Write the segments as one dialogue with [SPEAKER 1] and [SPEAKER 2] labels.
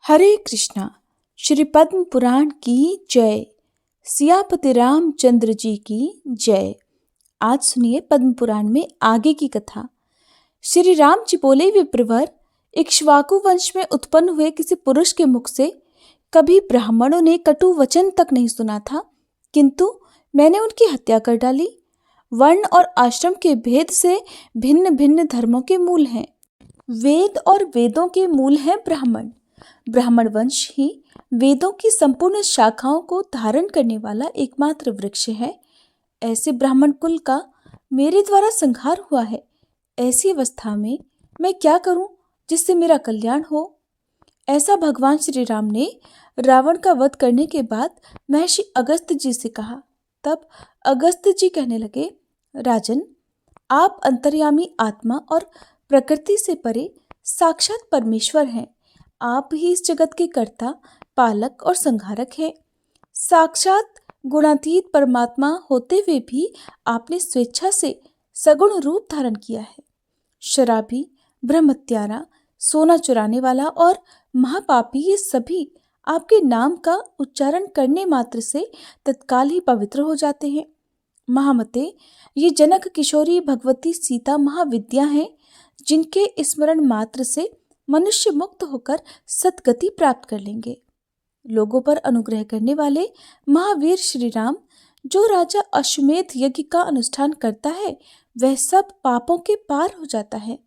[SPEAKER 1] हरे कृष्णा। श्री पद्म पुराण की जय। सियापति रामचंद्र जी की जय। आज सुनिए पद्म पुराण में आगे की कथा। श्री राम जी बोले, विप्रवर, इक्ष्वाकु वंश में उत्पन्न हुए किसी पुरुष के मुख से कभी ब्राह्मणों ने कटु वचन तक नहीं सुना था, किंतु मैंने उनकी हत्या कर डाली। वर्ण और आश्रम के भेद से भिन्न भिन्न धर्मों के मूल हैं। वेद और वेदों के मूल हैं ब्राह्मण। ब्राह्मण वंश ही वेदों की संपूर्ण शाखाओं को धारण करने वाला एकमात्र वृक्ष है। ऐसे ब्राह्मण कुल का मेरे द्वारा संहार हुआ है। ऐसी अवस्था में मैं क्या करूं जिससे मेरा कल्याण हो? ऐसा भगवान श्री राम ने रावण का वध करने के बाद महर्षि अगस्त्य जी से कहा। तब अगस्त्य जी कहने लगे, राजन, आप अंतर्यामी आत्मा और प्रकृति से परे साक्षात परमेश्वर हैं। आप ही इस जगत के कर्ता, पालक और संहारक हैं। साक्षात गुणातीत परमात्मा होते हुए भी आपने स्वेच्छा से सगुण रूप धारण किया है। शराबी, ब्रह्मत्यारा, सोना चुराने वाला और महापापी, ये सभी आपके नाम का उच्चारण करने मात्र से तत्काल ही पवित्र हो जाते हैं। महामते, ये जनक किशोरी भगवती सीता महाविद्या हैं, जिनके स्मरण मात्र से मनुष्य मुक्त होकर सद्गति प्राप्त कर लेंगे। लोगों पर अनुग्रह करने वाले महावीर श्री राम, जो राजा अश्वमेध यज्ञ का अनुष्ठान करता है वह सब पापों के पार हो जाता है।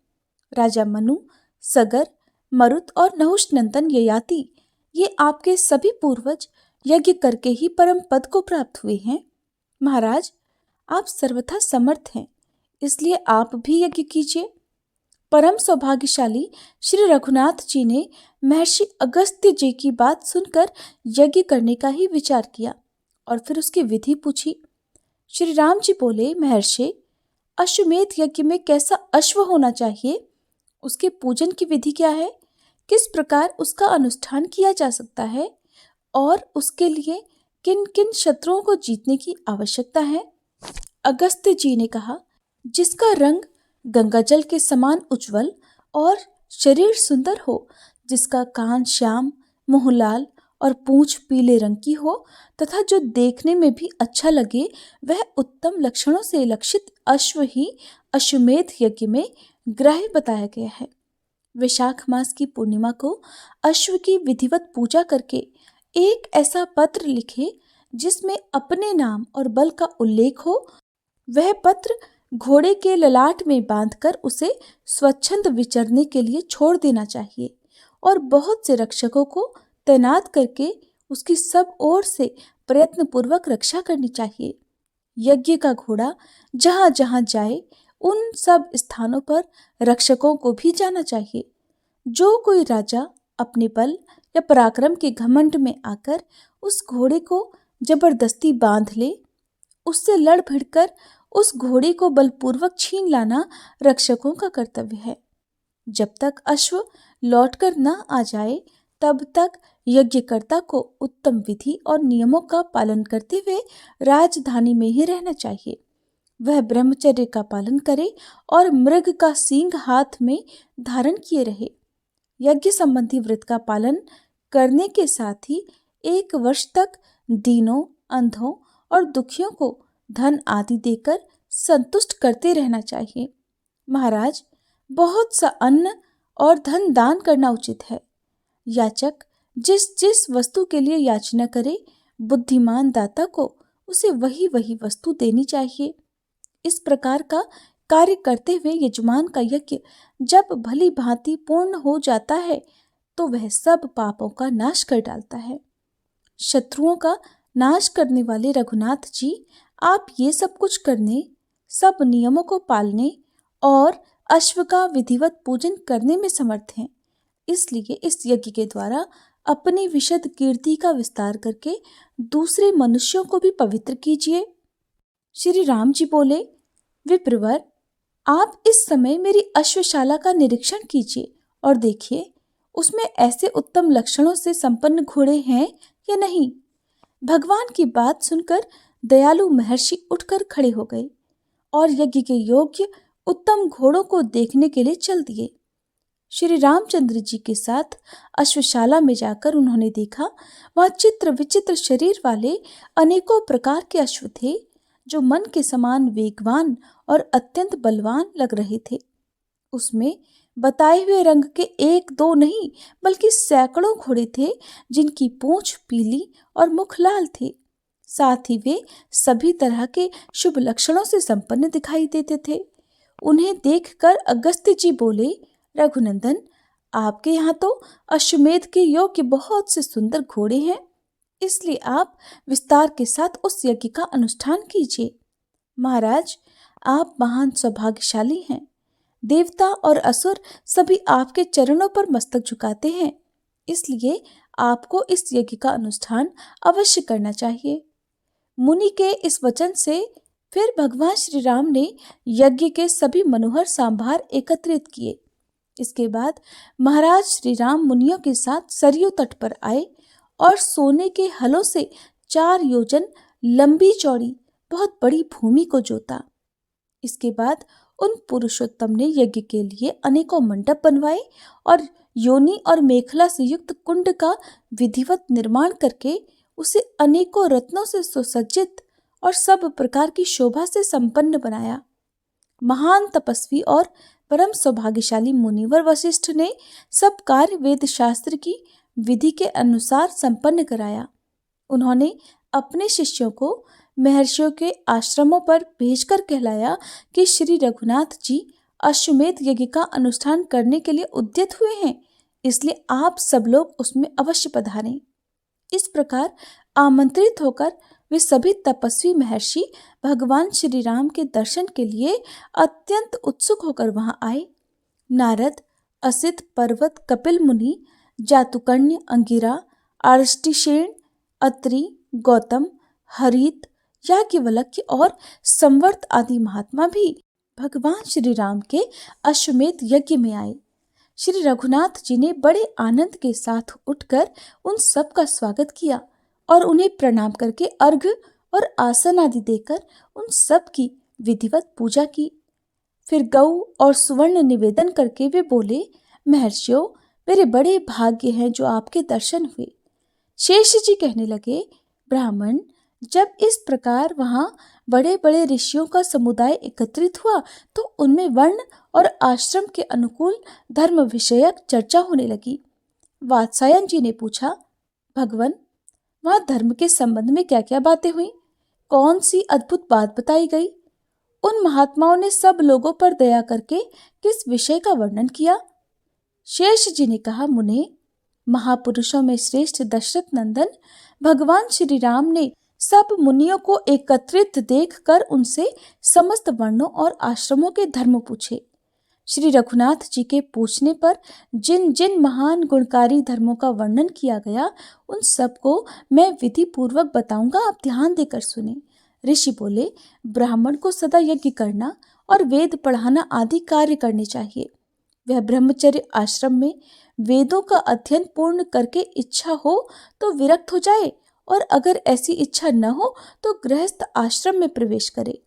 [SPEAKER 1] राजा मनु, सगर, मरुत और नहुष नंदन ययाति, ये आपके सभी पूर्वज यज्ञ करके ही परम पद को प्राप्त हुए हैं। महाराज, आप सर्वथा समर्थ हैं, इसलिए आप भी यज्ञ कीजिए। परम सौभाग्यशाली श्री रघुनाथ जी ने महर्षि अगस्त्य जी की बात सुनकर यज्ञ करने का ही विचार किया और फिर उसकी विधि पूछी। श्री राम जी बोले, महर्षि, अश्वमेध यज्ञ में कैसा अश्व होना चाहिए? उसके पूजन की विधि क्या है? किस प्रकार उसका अनुष्ठान किया जा सकता है? और उसके लिए किन किन शत्रुओं को जीतने की आवश्यकता है? अगस्त्य जी ने कहा, जिसका रंग गंगा जल के समान उज्जवल और शरीर सुंदर हो, जिसका कान श्याम, मुंह लाल और पूंछ पीले रंग की हो तथा जो देखने में भी अच्छा लगे, वह उत्तम लक्षणों से लक्षित अश्व ही अश्वमेध यज्ञ में ग्राह्य बताया गया है। वैशाख मास की पूर्णिमा को अश्व की विधिवत पूजा करके एक ऐसा पत्र लिखे जिसमें अपने नाम और बल का उल्लेख हो। वह पत्र घोड़े के ललाट में बांधकर उसे स्वच्छंद विचरने के लिए छोड़ देना चाहिए और बहुत से रक्षकों को तैनात करके उसकी सब ओर से प्रयत्न पूर्वक रक्षा करनी चाहिए। यज्ञ का घोड़ा जहां जहां जाए उन सब स्थानों पर रक्षकों को भी जाना चाहिए। जो कोई राजा अपने बल या पराक्रम के घमंड में आकर उस घोड़े को जबरदस्ती बांध ले, उससे लड़ भिड़कर उस घोड़े को बलपूर्वक छीन लाना रक्षकों का कर्तव्य है। जब तक अश्व लौटकर न आ जाए तब तक यज्ञकर्ता को उत्तम विधि और नियमों का पालन करते हुए राजधानी में ही रहना चाहिए। वह ब्रह्मचर्य का पालन करे और मृग का सींग हाथ में धारण किए रहे। यज्ञ संबंधी व्रत का पालन करने के साथ ही 1 वर्ष तक दीनों, अंधों और दुखियों को धन आदि देकर संतुष्ट करते रहना चाहिए। महाराज, बहुत सा अन्न और धन दान करना उचित है। याचक जिस जिस वस्तु के लिए याचना करे, बुद्धिमान दाता को उसे वही वही वस्तु देनी चाहिए। इस प्रकार का कार्य करते हुए यजमान का यज्ञ जब भली भांति पूर्ण हो जाता है तो वह सब पापों का नाश कर डालता है। शत्रुओं का नाश करने वाले रघुनाथ जी, आप ये सब कुछ करने, सब नियमों को पालने और अश्व का विधिवत पूजन करने में समर्थ हैं। इसलिए इस यज्ञ के द्वारा अपनी विशद कीर्ति का विस्तार करके दूसरे मनुष्यों को भी पवित्र कीजिए। श्री राम जी बोले, विप्रवर, आप इस समय मेरी अश्वशाला का निरीक्षण कीजिए और देखिए उसमें ऐसे उत्तम लक्षणों से संपन्न घोड़े हैं या नहीं। भगवान की बात सुनकर दयालु महर्षि उठकर खड़े हो गए और यज्ञ के योग्य उत्तम घोड़ों को देखने के लिए चल दिए। श्री रामचंद्र जी के साथ अश्वशाला में जाकर उन्होंने देखा वहां चित्र विचित्र शरीर वाले अनेकों प्रकार के अश्व थे, जो मन के समान वेगवान और अत्यंत बलवान लग रहे थे। उसमें बताए हुए रंग के एक दो नहीं बल्कि सैकड़ों घोड़े थे, जिनकी पूंछ पीली और मुख लाल थे। साथ ही वे सभी तरह के शुभ लक्षणों से संपन्न दिखाई देते थे। उन्हें देखकर अगस्त्य जी बोले, रघुनंदन, आपके यहाँ तो अश्वमेध के योग्य बहुत से सुंदर घोड़े हैं, इसलिए आप विस्तार के साथ उस यज्ञ का अनुष्ठान कीजिए। महाराज, आप महान सौभाग्यशाली हैं। देवता और असुर सभी आपके चरणों पर मस्तक झुकाते हैं, इसलिए आपको इस यज्ञ का अनुष्ठान अवश्य करना चाहिए। मुनि के इस वचन से फिर भगवान श्री राम ने यज्ञ के सभी मनोहर सांभार एकत्रित किए। इसके बाद महाराज श्री राम मुनियों के साथ सरयू तट पर आए और सोने के हलों से 4 योजन लंबी चौड़ी बहुत बड़ी भूमि को जोता। इसके बाद उन पुरुषोत्तम ने यज्ञ के लिए अनेकों मंडप बनवाए और योनि और मेखला से युक्त कुंड का विधिवत निर्माण करके उसे अनेकों रत्नों से सुसज्जित और सब प्रकार की शोभा से संपन्न बनाया। महान तपस्वी और परम सौभाग्यशाली मुनिवर वशिष्ठ ने सब कार्य वेद शास्त्र की विधि के अनुसार संपन्न कराया। उन्होंने अपने शिष्यों को महर्षियों के आश्रमों पर भेजकर कहलाया कि श्री रघुनाथ जी अश्वमेध यज्ञ का अनुष्ठान करने के लिए उद्यत हुए हैं, इसलिए आप सब लोग उसमें अवश्य पधारें। इस प्रकार आमंत्रित होकर वे सभी तपस्वी महर्षि भगवान श्री राम के दर्शन के लिए अत्यंत उत्सुक होकर वहां आए। नारद, असित, पर्वत, कपिल मुनि, जातुकर्ण्य, अंगिरा, आर्ष्टिशेन, अत्रि, गौतम, हरित, याज्ञवल्क्य और संवर्त आदि महात्मा भी भगवान श्री राम के अश्वमेध यज्ञ में आए। श्री रघुनाथ जी ने बड़े आनंद के साथ उठकर उन सब का स्वागत किया और उन्हें प्रणाम करके अर्घ्य और आसन आदि देकर उन सब की विधिवत पूजा की। फिर गौ और सुवर्ण निवेदन करके वे बोले, महर्षियों, मेरे बड़े भाग्य हैं जो आपके दर्शन हुए। शेष जी कहने लगे, ब्राह्मण, जब इस प्रकार वहां बड़े बड़े ऋषियों का समुदाय एकत्रित हुआ तो उनमें वर्ण और आश्रम के अनुकूल धर्म विषयक चर्चा होने लगी। वात्सायन जी ने पूछा, भगवन, वहां धर्म के संबंध में क्या क्या बातें हुई? कौन सी अद्भुत बात बताई गई? उन महात्माओं ने सब लोगों पर दया करके किस विषय का वर्णन किया? शेष जी ने कहा, मुने, महापुरुषों में श्रेष्ठ दशरथ नंदन भगवान श्री राम ने सब मुनियों को एकत्रित देखकर उनसे समस्त वर्णों और आश्रमों के धर्म पूछे। श्री रघुनाथ जी के पूछने पर जिन जिन महान गुणकारी धर्मों का वर्णन किया गया उन सबको मैं विधि पूर्वक बताऊंगा, आप ध्यान देकर सुने। ऋषि बोले, ब्राह्मण को सदा यज्ञ करना और वेद पढ़ाना आदि कार्य करने चाहिए। वह ब्रह्मचर्य आश्रम में वेदों का अध्ययन पूर्ण करके इच्छा हो तो विरक्त हो जाए और अगर ऐसी इच्छा न हो तो गृहस्थ आश्रम में प्रवेश करे।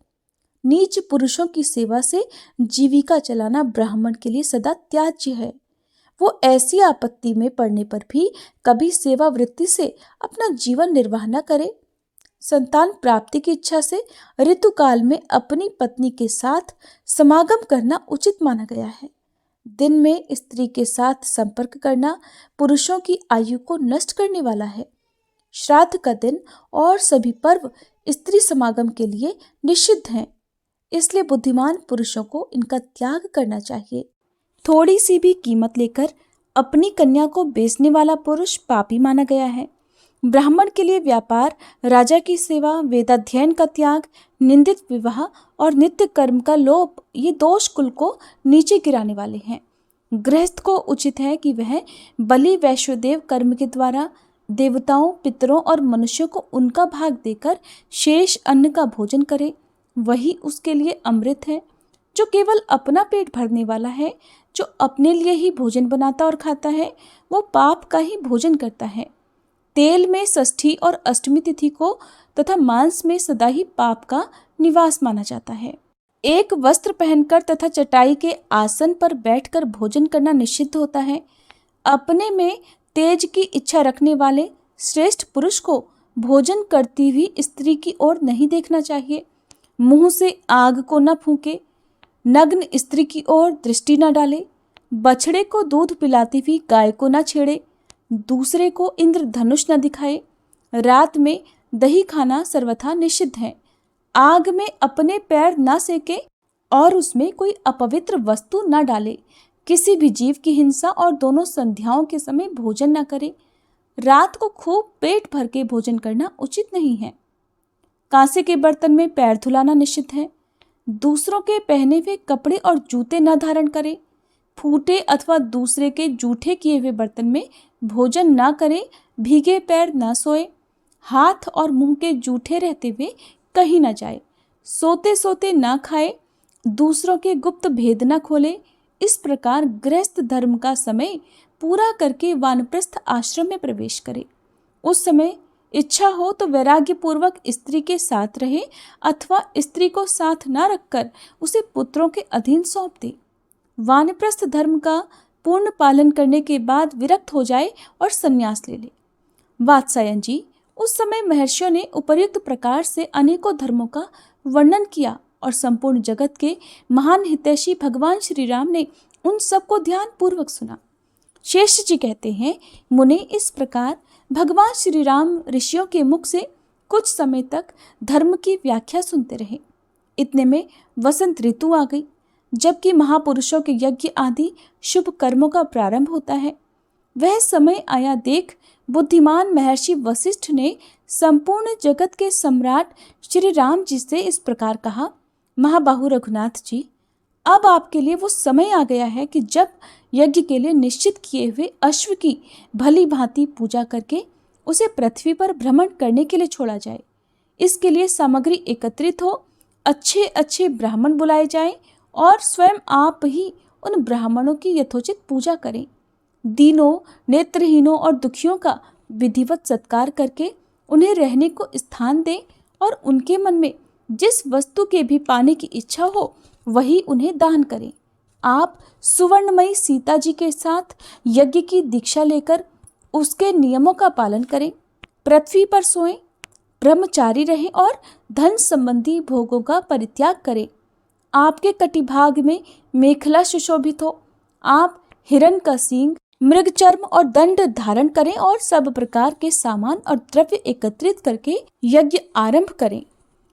[SPEAKER 1] नीच पुरुषों की सेवा से जीविका चलाना ब्राह्मण के लिए सदा त्याज्य है। वो ऐसी आपत्ति में पड़ने पर भी कभी सेवा वृत्ति से अपना जीवन निर्वाह न करे। संतान प्राप्ति की इच्छा से ऋतुकाल में अपनी पत्नी के साथ समागम करना उचित माना गया है। दिन में स्त्री के साथ संपर्क करना पुरुषों की आयु को नष्ट करने वाला है। श्राद्ध का दिन और सभी पर्व स्त्री समागम के लिए निषिद्ध हैं, इसलिए बुद्धिमान पुरुषों को इनका त्याग करना चाहिए। थोड़ी सी भी कीमत लेकर अपनी कन्या को बेचने वाला पुरुष पापी माना गया है। ब्राह्मण के लिए व्यापार, राजा की सेवा, वेदाध्ययन का त्याग, निंदित विवाह और नित्य कर्म का लोप ये दोष कुल को नीचे गिराने वाले हैं। गृहस्थ को उचित है कि वह बलि वैश्वदेव कर्म के द्वारा देवताओं, पितरों और मनुष्यों को उनका भाग देकर शेष अन्न का भोजन करे। वही उसके लिए अमृत है। जो केवल अपना पेट भरने वाला है, जो अपने लिए ही भोजन बनाता और खाता है, वो पाप का ही भोजन करता है। तेल में षष्ठी और अष्टमी तिथि को तथा मांस में सदा ही पाप का निवास माना जाता है। एक वस्त्र पहनकर तथा चटाई के आसन पर बैठकर भोजन करना निषिद्ध होता है। अपने में तेज की इच्छा रखने वाले श्रेष्ठ पुरुष को भोजन करती हुई स्त्री की ओर नहीं देखना चाहिए। मुंह से आग को न फूंके, नग्न स्त्री की ओर दृष्टि न डाले, बछड़े को दूध पिलाती हुई गाय को न छेड़े, दूसरे को इंद्रधनुष न दिखाए। रात में दही खाना सर्वथा निषिद्ध है। आग में अपने पैर न सेके और उसमें कोई अपवित्र वस्तु न डाले। किसी भी जीव की हिंसा और दोनों संध्याओं के समय भोजन न करे। रात को खूब पेट भर के भोजन करना उचित नहीं है। कांसे के बर्तन में पैर धुलाना निषिद्ध है। दूसरों के पहने हुए कपड़े और जूते न धारण करे। फूटे अथवा दूसरे के जूठे किए हुए बर्तन में भोजन न करे। भीगे पैर न सोए। हाथ और मुंह के जूठे रहते हुए कहीं न जाए। सोते सोते न खाए। दूसरों के गुप्त भेद न खोले। इस प्रकार गृहस्थ धर्म का समय पूरा करके वानप्रस्थ आश्रम में प्रवेश करे। उस समय इच्छा हो तो वैराग्य पूर्वक स्त्री के साथ रहे अथवा स्त्री को साथ न रखकर उसे पुत्रों के अधीन सौंप दे। वानप्रस्थ धर्म का पूर्ण पालन करने के बाद विरक्त हो जाए और संन्यास ले ले। वात्सायन जी, उस समय महर्षियों ने उपर्युक्त प्रकार से अनेकों धर्मों का वर्णन किया और संपूर्ण जगत के महान हितैषी भगवान श्री राम ने उन सबको ध्यान पूर्वक सुना। शेष जी कहते हैं, मुने इस प्रकार भगवान श्री राम ऋषियों के मुख से कुछ समय तक धर्म की व्याख्या सुनते रहे। इतने में वसंत ऋतु आ गई, जबकि महापुरुषों के यज्ञ आदि शुभ कर्मों का प्रारंभ होता है। वह समय आया देख बुद्धिमान महर्षि वशिष्ठ ने संपूर्ण जगत के सम्राट श्री राम जी से इस प्रकार कहा, महाबाहु रघुनाथ जी, अब आपके लिए वो समय आ गया है कि जब यज्ञ के लिए निश्चित किए हुए अश्व की भली भांति पूजा करके उसे पृथ्वी पर भ्रमण करने के लिए छोड़ा जाए। इसके लिए सामग्री एकत्रित हो, अच्छे अच्छे ब्राह्मण बुलाए जाएं और स्वयं आप ही उन ब्राह्मणों की यथोचित पूजा करें। दीनों, नेत्रहीनों और दुखियों का विधिवत सत्कार करके उन्हें रहने को स्थान दें और उनके मन में जिस वस्तु के भी पाने की इच्छा हो वही उन्हें दान करें। आप सुवर्णमयी सीता जी के साथ यज्ञ की दीक्षा लेकर उसके नियमों का पालन करें। पृथ्वी पर सोएं, ब्रह्मचारी रहें और धन संबंधी भोगों का परित्याग करें। आपके कटिभाग में मेखला सुशोभित हो। आप हिरण का सींग, मृग चर्म और दंड धारण करें और सब प्रकार के सामान और द्रव्य एकत्रित करके यज्ञ आरंभ करें।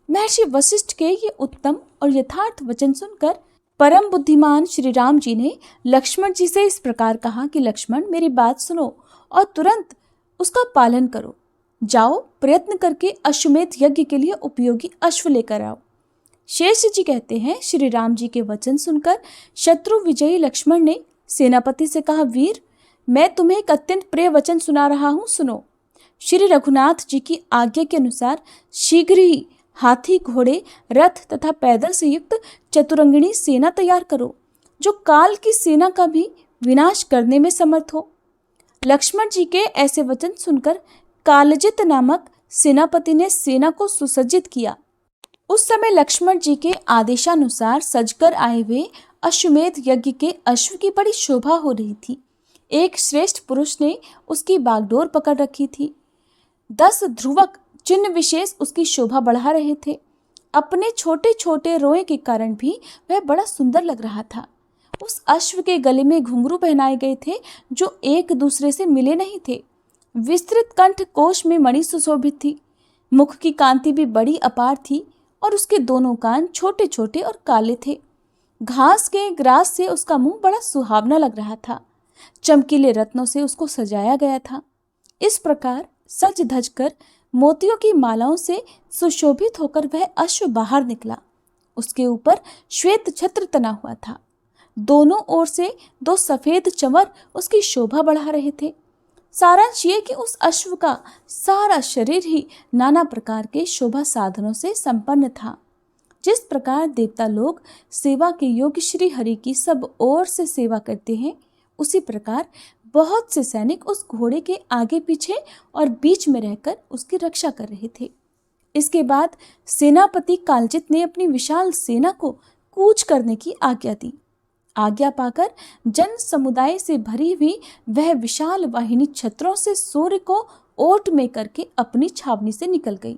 [SPEAKER 1] महर्षि वशिष्ठ के ये उत्तम और यथार्थ वचन सुनकर परम बुद्धिमान श्री राम जी ने लक्ष्मण जी से इस प्रकार कहा कि लक्ष्मण, मेरी बात सुनो और तुरंत उसका पालन करो। जाओ, प्रयत्न करके अश्वमेध यज्ञ के लिए उपयोगी अश्व लेकर आओ। शेष जी कहते हैं, श्री राम जी के वचन सुनकर शत्रु विजयी लक्ष्मण ने सेनापति से कहा, वीर, मैं तुम्हें एक अत्यंत प्रिय वचन सुना रहा हूँ, सुनो। श्री रघुनाथ जी की आज्ञा के अनुसार शीघ्र ही हाथी, घोड़े, रथ तथा पैदल से युक्त चतुरंगिणी सेना तैयार करो, जो काल की सेना का भी विनाश करने में समर्थ हो। लक्ष्मण जी के ऐसे वचन सुनकर कालजित नामक सेनापति ने सेना को सुसज्जित किया। उस समय लक्ष्मण जी के आदेशानुसार सजकर आए हुए अश्वमेध यज्ञ के अश्व की बड़ी शोभा हो रही थी। एक श्रेष्ठ पुरुष ने उसकी बागडोर पकड़ रखी थी। 10 ध्रुवक चिन्ह विशेष उसकी शोभा बढ़ा रहे थे। अपने छोटे छोटे रोए के कारण भी वह बड़ा सुंदर लग रहा था। उस अश्व के गले में घुंघरू पहनाए गए थे जो एक दूसरे से मिले नहीं थे। विस्तृत कंठ कोश में मणि सुशोभित थी। मुख की कांति भी बड़ी अपार थी और उसके दोनों कान छोटे छोटे और काले थे। घास के ग्रास से उसका मुंह बड़ा सुहावना लग रहा था। चमकीले रत्नों से उसको सजाया गया था। इस प्रकार सज धज कर मोतियों की मालाओं से सुशोभित होकर वह अश्व बाहर निकला। उसके ऊपर श्वेत छत्र तना हुआ था। दोनों ओर से 2 सफेद चंवर उसकी शोभा बढ़ा रहे थे। सारांश ये कि उस अश्व का सारा शरीर ही नाना प्रकार के शोभा साधनों से संपन्न था। जिस प्रकार देवता लोग सेवा के योग्य श्री हरि की सब ओर से सेवा करते हैं, उसी प्रकार बहुत से सैनिक उस घोड़े के आगे पीछे और बीच में रहकर उसकी रक्षा कर रहे थे। इसके बाद सेनापति कालजित ने अपनी विशाल सेना को कूच करने की आज्ञा दी। आज्ञा पाकर जन समुदाय से भरी हुई वह विशाल वाहिनी छत्रों से सूर्य को ओट में करके अपनी छावनी से निकल गई।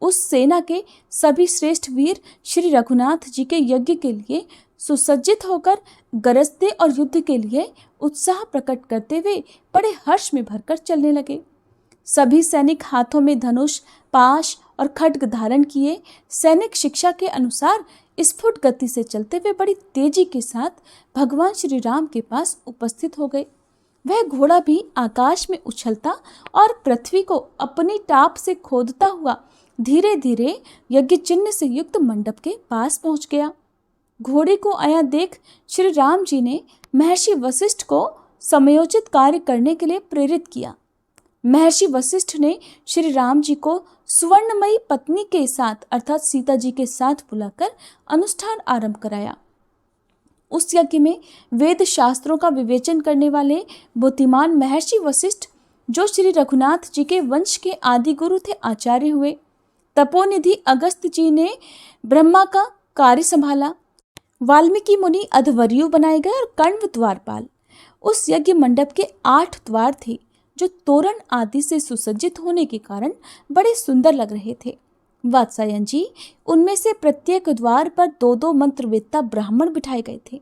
[SPEAKER 1] उस सेना के सभी श्रेष्ठ वीर श्री रघुनाथ जी के यज्ञ के लिए सुसज्जित होकर गरजते और युद्ध के लिए उत्साह प्रकट करते हुए बड़े हर्ष में भरकर चलने लगे। सभी सैनिक हाथों में धनुष, पाश और खड्ग धारण किए सैनिक शिक्षा के अनुसार स्फुट गति से चलते हुए बड़ी तेजी के साथ भगवान श्री राम के पास उपस्थित हो गए। वह घोड़ा भी आकाश में उछलता और पृथ्वी को अपनी टाप से खोदता हुआ धीरे धीरे यज्ञ चिन्ह से युक्त मंडप के पास पहुंच गया। घोड़े को आया देख श्री राम जी ने महर्षि वशिष्ठ को समयोचित कार्य करने के लिए प्रेरित किया। महर्षि वशिष्ठ ने श्री राम जी को सुवर्णमयी पत्नी के साथ अर्थात सीता जी के साथ बुलाकर अनुष्ठान आरंभ कराया। उस यज्ञ में वेद शास्त्रों का विवेचन करने वाले बुद्धिमान महर्षि वशिष्ठ, जो श्री रघुनाथ जी के वंश के आदि गुरु थे, आचार्य हुए। तपोनिधि अगस्त जी ने ब्रह्मा का कार्य संभाला। वाल्मीकि मुनि अध्वर्यु बनाए गए और कण्व द्वारपाल। उस यज्ञ मंडप के 8 द्वार थे, जो तोरण आदि से सुसज्जित होने के कारण बड़े सुंदर लग रहे थे। वात्सायन जी, उनमें से प्रत्येक द्वार पर 2-2 मंत्रवेत्ता ब्राह्मण बिठाए गए थे।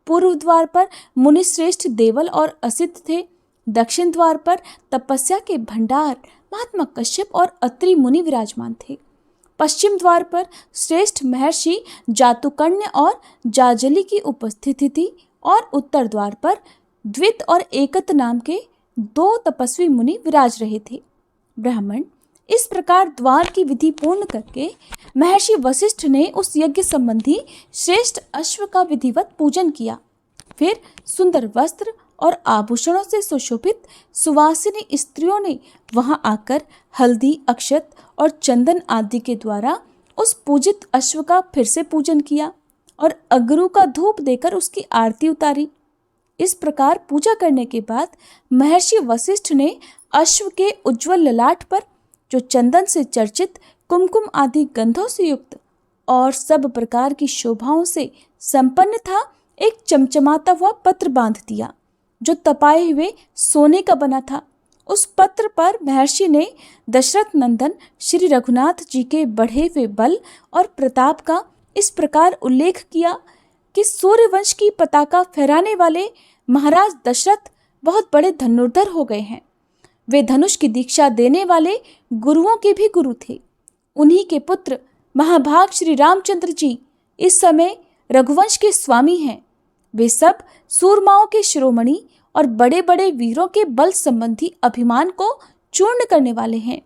[SPEAKER 1] पूर्व द्वार पर मुनिश्रेष्ठ देवल और असित थे। दक्षिण द्वार पर तपस्या के भंडार महात्मा कश्यप और अत्रि मुनि विराजमान थे। पश्चिम द्वार पर श्रेष्ठ महर्षि जातुकर्ण्य और जाजली की उपस्थिति थी और उत्तर द्वार पर द्वित और एकत नाम के 2 तपस्वी मुनि विराज रहे थे। ब्राह्मण इस प्रकार द्वार की विधि पूर्ण करके महर्षि वशिष्ठ ने उस यज्ञ संबंधी श्रेष्ठ अश्व का विधिवत पूजन किया। फिर सुंदर वस्त्र और आभूषणों से सुशोभित सुवासिनी स्त्रियों ने वहां आकर हल्दी, अक्षत और चंदन आदि के द्वारा उस पूजित अश्व का फिर से पूजन किया और अगरू का धूप देकर उसकी आरती उतारी। इस प्रकार पूजा करने के बाद महर्षि वशिष्ठ ने अश्व के उज्ज्वल ललाट पर, जो चंदन से चर्चित कुमकुम आदि गंधों से युक्त और सब प्रकार की शोभाओं से संपन्न था, एक चमचमाता हुआ पत्र बांध दिया, जो तपाए हुए सोने का बना था। उस पत्र पर महर्षि ने दशरथ नंदन श्री रघुनाथ जी के बढ़े हुए बल और प्रताप का इस प्रकार उल्लेख किया कि सूर्यवंश की पताका फहराने वाले महाराज दशरथ बहुत बड़े धनुर्धर हो गए हैं। वे धनुष की दीक्षा देने वाले गुरुओं के भी गुरु थे। उन्हीं के पुत्र महाभाग श्री रामचंद्र जी इस समय रघुवंश के स्वामी हैं। वे सब सूरमाओं के शिरोमणि और बड़े बड़े वीरों के बल संबंधी अभिमान को चूर्ण करने वाले हैं।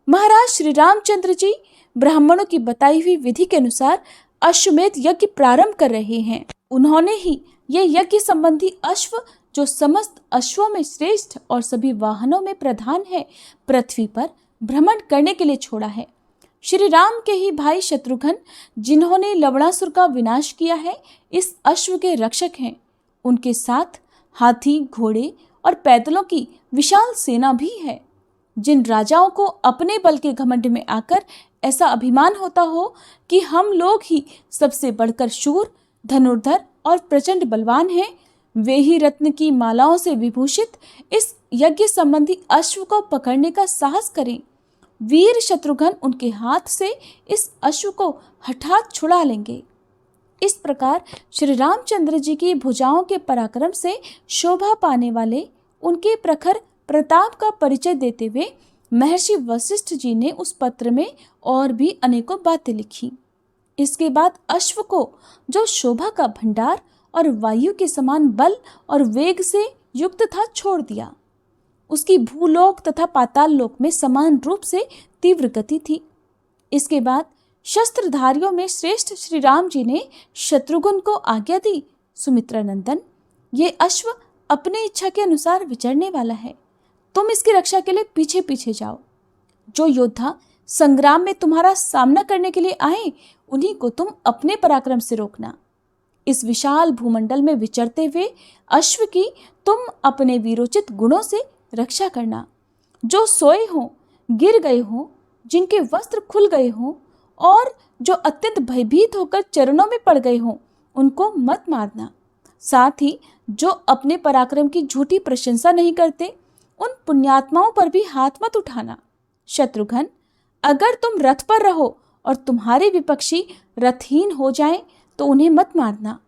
[SPEAKER 1] महाराज श्री रामचंद्र जी ब्राह्मणों की बताई हुई विधि के अनुसार अश्वमेध यज्ञ प्रारंभ कर रहे हैं। उन्होंने ही ये यज्ञ संबंधी अश्व, जो समस्त अश्वों में श्रेष्ठ और सभी वाहनों में प्रधान है, पृथ्वी पर भ्रमण करने के लिए छोड़ा है। श्री राम के ही भाई शत्रुघ्न, जिन्होंने लवणासुर का विनाश किया है, इस अश्व के रक्षक हैं। उनके साथ हाथी, घोड़े और पैदलों की विशाल सेना भी है। जिन राजाओं को अपने बल के घमंड में आकर ऐसा अभिमान होता हो कि हम लोग ही सबसे बढ़कर शूर, धनुर्धर और प्रचंड बलवान हैं, वे ही रत्न की मालाओं से विभूषित इस यज्ञ संबंधी अश्व को पकड़ने का साहस करें। वीर शत्रुघ्न उनके हाथ से इस अश्व को हठात छुड़ा लेंगे। इस प्रकार श्री रामचंद्र जी की भुजाओं के पराक्रम से शोभा पाने वाले उनके प्रखर प्रताप का परिचय देते हुए महर्षि वशिष्ठ जी ने उस पत्र में और भी अनेकों बातें लिखी। इसके बाद अश्व को, जो शोभा का भंडार और वायु के समान बल और वेग से युक्त था, छोड़ दिया। उसकी भूलोक तथा पाताल लोक में समान रूप से तीव्र गति थी। इसके बाद शस्त्रधारियों में श्रेष्ठ श्री राम जी ने शत्रुघ्न को आज्ञा दी, सुमित्रा नंदन, ये अश्व अपनी इच्छा के अनुसार विचरने वाला है। तुम इसकी रक्षा के लिए पीछे पीछे जाओ। जो योद्धा संग्राम में तुम्हारा सामना करने के लिए आए, उन्हीं को तुम अपने पराक्रम से रोकना। इस विशाल भूमंडल में विचरते हुए अश्व की तुम अपने वीरोचित गुणों से रक्षा करना। जो सोए हों, गिर गए हों, जिनके वस्त्र खुल गए हों, और जो अत्यंत भयभीत होकर चरणों में पड़ गए हों उनको मत मारना। साथ ही जो अपने पराक्रम की झूठी प्रशंसा नहीं करते उन पुण्यात्माओं पर भी हाथ मत उठाना। शत्रुघ्न, अगर तुम रथ पर रहो और तुम्हारे विपक्षी रथहीन हो जाएं तो उन्हें मत मारना।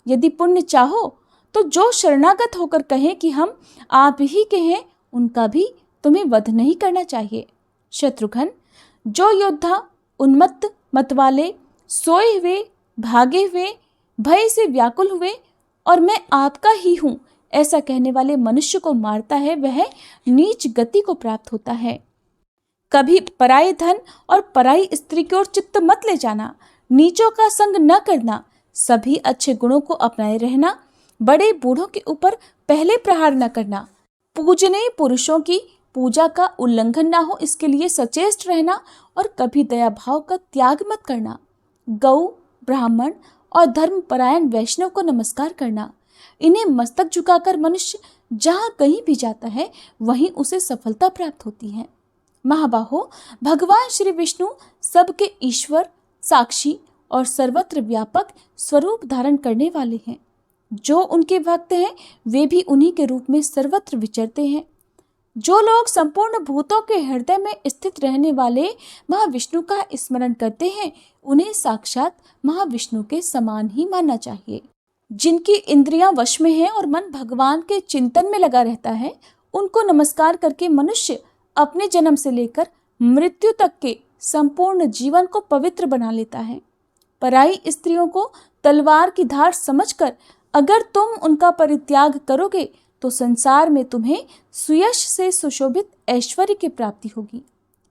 [SPEAKER 1] यदि पुण्य चाहो तो जो शरणागत होकर कहें कि हम आप ही के हैं, उनका भी तुम्हें वध नहीं करना चाहिए। शत्रुघ्न, जो योद्धा उन्मत्त, मतवाले, सोए हुए, भागे हुए, भय से व्याकुल हुए और मैं आपका ही हूं ऐसा कहने वाले मनुष्य को मारता है, वह नीच गति को प्राप्त होता है। कभी पराये धन और पराई स्त्री की ओर चित्त मत ले जाना, नीचों का संग न करना, सभी अच्छे गुणों को अपनाए रहना, बड़े बूढ़ों के ऊपर पहले प्रहार न करना, पूजनीय पुरुषों की पूजा का उल्लंघन ना हो इसके लिए सचेष्ट रहना और कभी दया भाव का त्याग मत करना। गौ, ब्राह्मण और धर्मपरायण वैष्णव को नमस्कार करना। इन्हें मस्तक झुकाकर मनुष्य जहाँ कहीं भी जाता है वहीं उसे सफलता प्राप्त होती है। महाबाहो, भगवान श्री विष्णु सबके ईश्वर, साक्षी और सर्वत्र व्यापक स्वरूप धारण करने वाले हैं। जो उनके भक्त हैं वे भी उन्हीं के रूप में सर्वत्र विचरते हैं। जो लोग संपूर्ण भूतों के हृदय में स्थित रहने वाले महाविष्णु का स्मरण करते हैं उन्हें साक्षात महाविष्णु के समान ही मानना चाहिए। जिनकी इंद्रियां वश में हैं और मन भगवान के चिंतन में लगा रहता है उनको नमस्कार करके मनुष्य अपने जन्म से लेकर मृत्यु तक के संपूर्ण जीवन को पवित्र बना लेता है। पराई स्त्रियों को तलवार की धार समझकर अगर तुम उनका परित्याग करोगे तो संसार में तुम्हें सुयश से सुशोभित ऐश्वर्य की प्राप्ति होगी।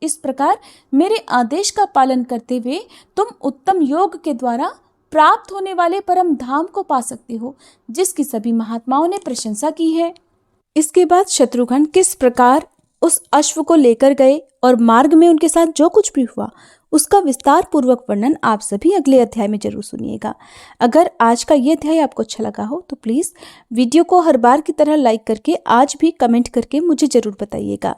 [SPEAKER 1] इस प्रकार मेरे आदेश का पालन करते हुए तुम उत्तम योग के द्वारा प्राप्त होने वाले परम धाम को पा सकते हो, जिसकी सभी महात्माओं ने प्रशंसा की है। इसके बाद शत्रुघ्न किस प्रकार उस अश्व को लेकर गए और मार्ग में उनके साथ जो कुछ भी हुआ उसका विस्तार पूर्वक वर्णन आप सभी अगले अध्याय में जरूर सुनिएगा। अगर आज का ये अध्याय आपको अच्छा लगा हो तो प्लीज़ वीडियो को हर बार की तरह लाइक करके आज भी कमेंट करके मुझे जरूर बताइएगा।